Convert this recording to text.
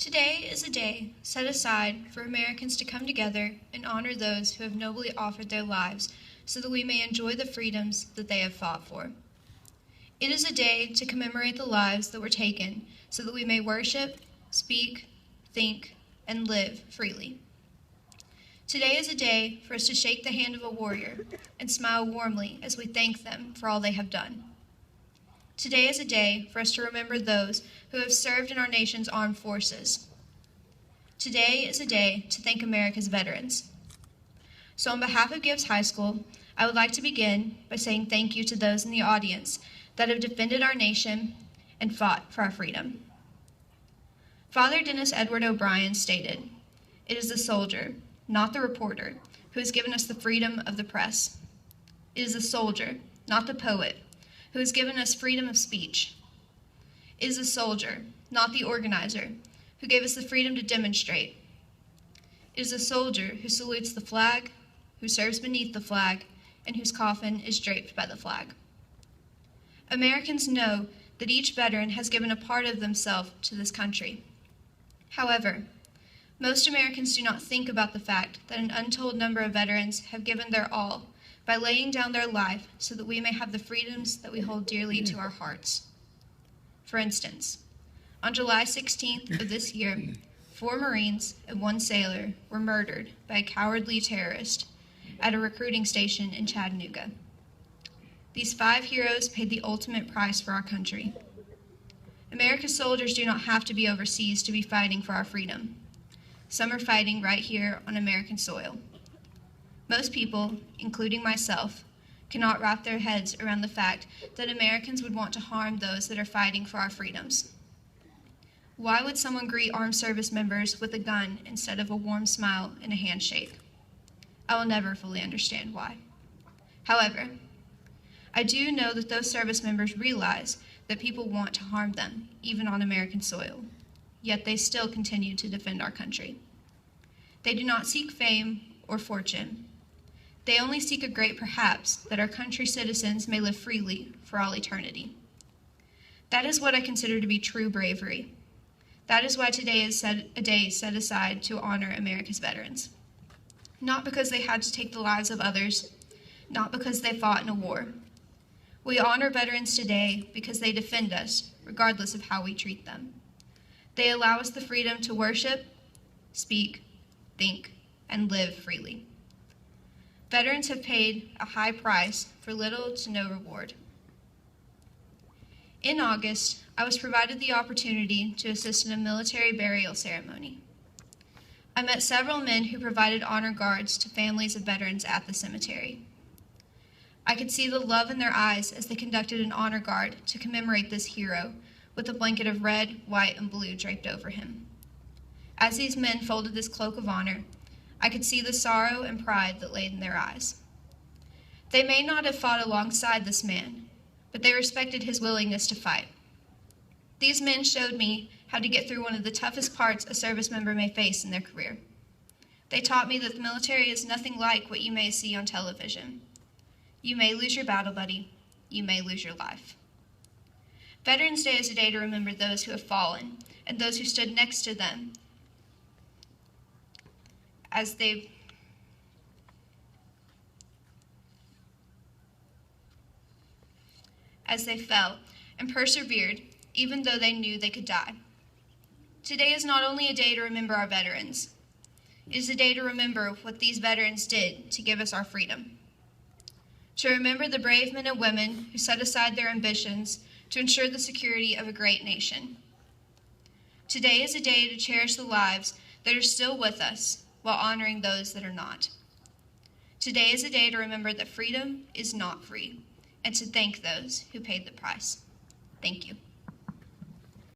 Today is a day set aside for Americans to come together and honor those who have nobly offered their lives so that we may enjoy the freedoms that they have fought for. It is a day to commemorate the lives that were taken so that we may worship, speak, think, and live freely. Today is a day for us to shake the hand of a warrior and smile warmly as we thank them for all they have done. Today is a day for us to remember those who have served in our nation's armed forces. Today is a day to thank America's veterans. So on behalf of Gibbs High School, I would like to begin by saying thank you to those in the audience that have defended our nation and fought for our freedom. Father Dennis Edward O'Brien stated, "It is the soldier, not the reporter, who has given us the freedom of the press. It is the soldier, not the poet, who has given us freedom of speech. It is the soldier, not the organizer, who gave us the freedom to demonstrate. It is the soldier who salutes the flag, who serves beneath the flag, and whose coffin is draped by the flag." Americans know that each veteran has given a part of themselves to this country. However, most Americans do not think about the fact that an untold number of veterans have given their all by laying down their life so that we may have the freedoms that we hold dearly to our hearts. For instance, on July 16th of this year, 4 Marines and 1 sailor were murdered by a cowardly terrorist at a recruiting station in Chattanooga. These 5 heroes paid the ultimate price for our country. America's soldiers do not have to be overseas to be fighting for our freedom. Some are fighting right here on American soil. Most people, including myself, cannot wrap their heads around the fact that Americans would want to harm those that are fighting for our freedoms. Why would someone greet armed service members with a gun instead of a warm smile and a handshake? I will never fully understand why. However, I do know that those service members realize that people want to harm them, even on American soil, yet they still continue to defend our country. They do not seek fame or fortune. They only seek a great perhaps that our country's citizens may live freely for all eternity. That is what I consider to be true bravery. That is why today is a day set aside to honor America's veterans. Not because they had to take the lives of others, not because they fought in a war. We honor veterans today because they defend us, regardless of how we treat them. They allow us the freedom to worship, speak, think, and live freely. Veterans have paid a high price for little to no reward. In August, I was provided the opportunity to assist in a military burial ceremony. I met several men who provided honor guards to families of veterans at the cemetery. I could see the love in their eyes as they conducted an honor guard to commemorate this hero with a blanket of red, white, and blue draped over him. As these men folded this cloak of honor, I could see the sorrow and pride that lay in their eyes. They may not have fought alongside this man, but they respected his willingness to fight. These men showed me how to get through one of the toughest parts a service member may face in their career. They taught me that the military is nothing like what you may see on television. You may lose your battle buddy, you may lose your life. Veterans Day is a day to remember those who have fallen and those who stood next to them as they fell and persevered even though they knew they could die. Today is not only a day to remember our veterans, it is a day to remember what these veterans did to give us our freedom. To remember the brave men and women who set aside their ambitions to ensure the security of a great nation. Today is a day to cherish the lives that are still with us while honoring those that are not. Today is a day to remember that freedom is not free and to thank those who paid the price. Thank you.